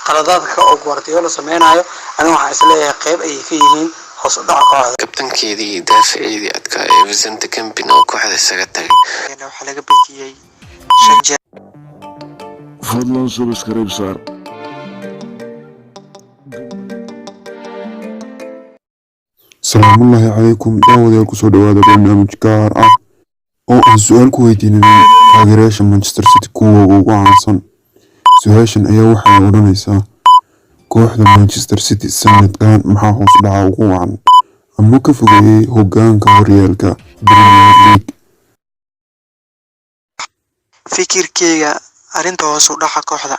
qaladaadka oo Guardiola sameynayo aniga waxaan isleeyahay qayb ay ka yihiin hoos u dhaca kooxda. Kabtankeedii daafaceedii adkaa ee Vicente Campino oo kooxda isaga tagay waxa laga badiyay 5 jeer. fadlan subscribe saar. Salaamullaahi calaykum daawadayaal kusoo dhawaada barnaamij gaar ah oo aan su-aal ku weydiinay taageerayaasha Manchester City kuwa ugu caansan. Su-aashan ayaa waxay odhanaysaa kooxda Manchester City sanadkan maxaa hoos dhaca ugu wacan ama ka fogeeyay hoggaanka horyaalka Premier League. fikirkeyga arinta hoos u dhaca kooxda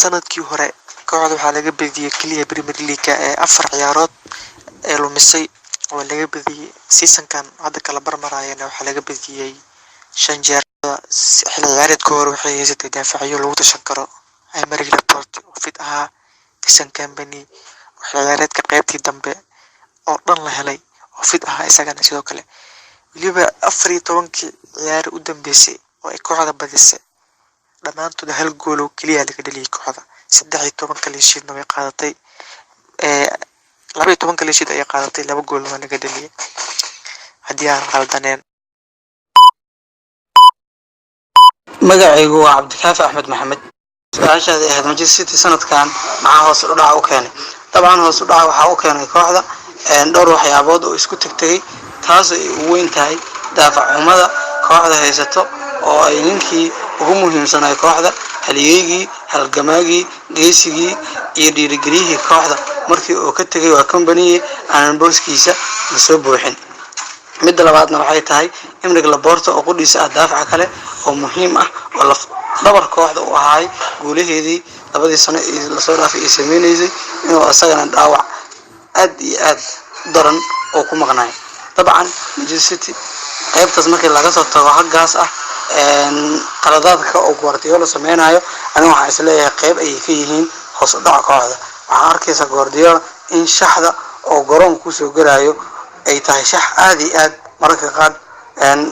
sanadkii hore kooxda waxaa laga badiyay kaliya Premier League ee 4 ciyaarood ee lumisay oo laga badiyay seasonkan hadda kala barmarayna waxaa laga badiyay 5 jeer. xilli ciyaareedka hore waxay haysatay daafaciyo lagu tashan karo Emery Laporte oo fit ahaa Vincent Kompany xilli ciyaareedka qaybtii dambe oo dhan la helay oo fit ahaa isagana sidoo kale waliba 14 ciyaar u dambeysay oo ay kooxda badisay dhamaantood hal gool oo kaliya laga dhaliyay kooxda 13 kale shiidna way qaadatay 12 kale shiid ay qaadatay 2 gool oo laga dhaliyay haddii aan qaldaneen. magacaygu waa Cabdikaafi Axmed Maxamed. su-aashaada ahayd Manchester City sanadkan maxaa hoos u dhaca u keenay. dabcan hoos u dhaca waxaa u keenay kooxda dhowr waxyaabood oo isku tagtay taas ay ugu weyn tahay daafac xumada kooxda haysato oo ay ninkii ugu muhiimsanaa kooxda halyeeygii halgamaagii geesigii iyo dhiirigeliyihii kooxda markii uu ka tagay waa Kompany aan booskiisa la soo buuxin. midda labaadna waxay tahay Emery Laporte oo qudhiisa ah daafac kale oo muhiim ah oo laf dhabar kooxda u ahaay guulaheedii labadii sano ee la soo dhaafay ay sameeynayay inuu asagana dhaawac aad iyo aad daran oo ku maqnaay. dabcan Manchester City qaybtaas markii laga soo tago haggaas ah qaladaadka oo Guardiola sameynayo aniga waxaan isleeyahay qayb ay ka yihiin hoos u dhaca kooxda. waxaan arkaysaa Guardiola in shaxda oo garoonka ku soo galayo ay tahay shax aad iyo aad mararka qaar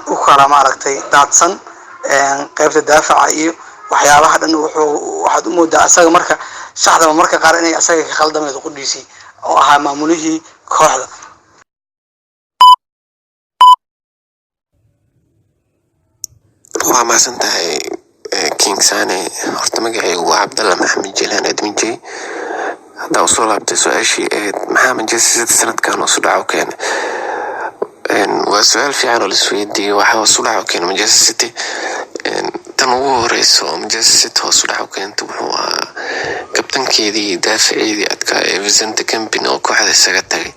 u kala maaragtay daadsan qaybta daafaca iyo waxyaabaha dhan waxaad u moodaa asaga marka shaxda mararka qaar inay asaga ka khaldamayso qudhiisii oo ahaa maamulihii kooxda. waa maasantahay King Sane. horta magacaygu waa Cabdalla Maxamed Jilaan Adminjay. hadda u soo laabtay su-aashii ahayd maxaa Manchester City sanadkan hoos u dhaca u keenay. waa su-aal fiican oo la isweydiiyey waxaa hoos u dhaca u keenay Manchester City. tan ugu horeyso Manchester City hoos u dhaca u keentay wuxuu ahaa kabtankeedii daafaceedii adkaa ee Vicente Campino oo kooxda isaga tagay.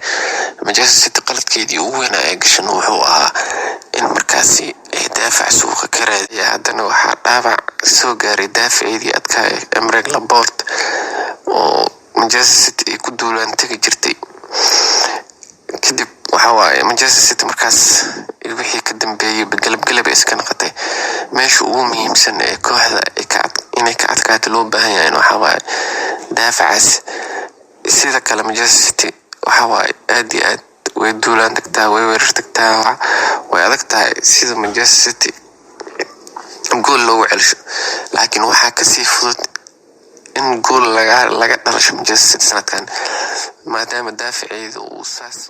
Manchester City qaladkeedii ugu weynaa ee gashan wuxuu ahaa in markaasi ay daafac suuqa ka raadiya. haddana waxaa dhaawac soo gaaray daafaceedii adkaa ee Emery Laporte oo Manchester City ay ku duulaan tagi jirtay. kadib waxa waaye Manchester City markaas wixii ka dambeeyay galab iska noqotay meesha ugu muhiimsan ee kooxda inay ka adkaato loo baahan yahay waxa waaye daafacaas. sida kale Manchester City waxa waaye aad iyo aad way duulaan tagtaa way weerar tagtaa way adag tahay sida Manchester City gool loogu celsho laakiin waxaa kasii fudud in gool laga dhalasho Manchester City sanadkan maadaama daafaceedu uu saas